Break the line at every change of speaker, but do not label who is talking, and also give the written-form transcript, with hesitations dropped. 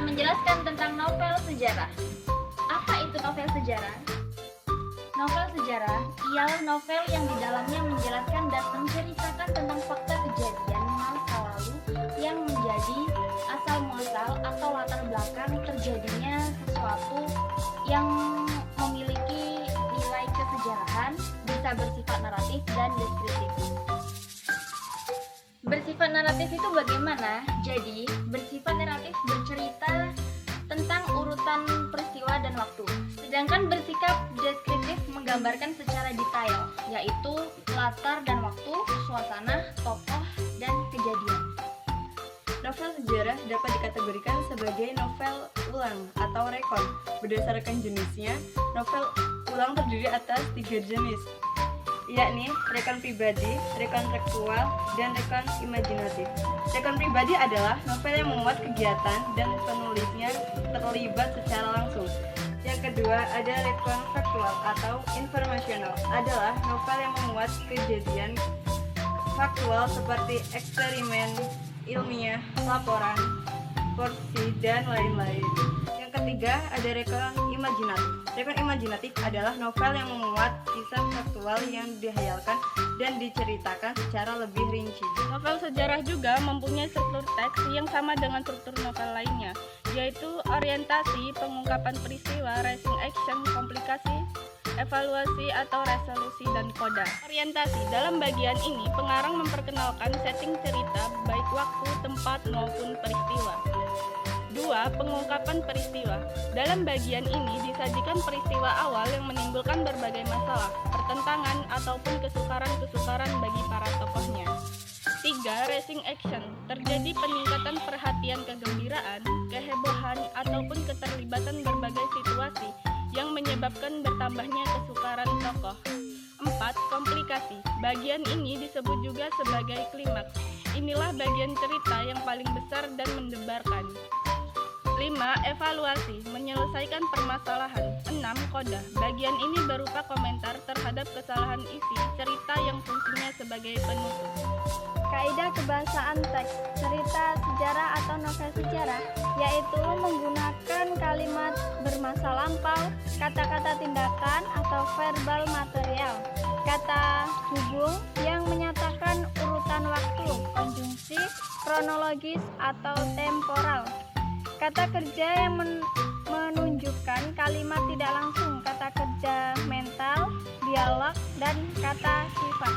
menjelaskan tentang novel sejarah. Apa itu novel sejarah? Novel sejarah ialah novel yang di dalamnya menjelaskan dan menceritakan tentang fakta kejadian masa lalu yang menjadi asal muasal atau latar belakang terjadinya sesuatu yang memiliki nilai kesejarahan, bisa bersifat naratif dan deskriptif. Bersifat naratif itu bagaimana? Jadi, bersifat naratif bercerita tentang urutan peristiwa dan waktu. Sedangkan bersikap deskriptif menggambarkan secara detail, yaitu latar dan waktu, suasana, tokoh, dan kejadian.
Novel sejarah dapat dikategorikan sebagai novel ulang atau rekon. Berdasarkan jenisnya, novel ulang terdiri atas 3 jenis, yakni rekon pribadi, rekon tekstual, dan rekon imajinatif. Rekon pribadi adalah novel yang memuat kegiatan dan penulisnya terlibat secara langsung. Yang kedua ada rekon faktual atau informasional, adalah novel yang memuat kejadian faktual seperti eksperimen ilmiah, laporan, porsi, dan lain-lain. Yang ketiga ada rekon imajinatif. Rekon imajinatif adalah novel yang memuat kisah faktual yang dihayalkan dan diceritakan secara lebih rinci.
Novel sejarah juga mempunyai struktur teks yang sama dengan struktur novel lainnya, yaitu orientasi, pengungkapan peristiwa, racing action, komplikasi, evaluasi atau resolusi, dan koda. Orientasi. Dalam bagian ini, pengarang memperkenalkan setting cerita, baik waktu, tempat, maupun peristiwa. 2. Pengungkapan peristiwa. Dalam bagian ini disajikan peristiwa awal yang menimbulkan berbagai masalah, pertentangan, ataupun kesukaran-kesukaran bagi para tokohnya. 3. Racing action. Terjadi peningkatan perhatian, kegembiraan, kehebohan, ataupun keterlibatan berbagai situasi yang menyebabkan bertambahnya kesukaran tokoh. 4. Komplikasi. Bagian ini disebut juga sebagai klimaks. Inilah bagian cerita yang paling besar dan mendebarkan. 5. Evaluasi. Menyelesaikan permasalahan. 6. Koda. Bagian ini berupa komentar terhadap kesalahan isi cerita yang fungsinya sebagai penutup.
Kaidah kebahasaan teks cerita sejarah atau novel sejarah, yaitu menggunakan kalimat bermasa lampau, kata-kata tindakan atau verbal material, kata hubung yang menyatakan urutan waktu, konjungsi, kronologis atau temporal, kata kerja yang menunjukkan kalimat tidak langsung, kata kerja mental, dialog, dan kata sifat.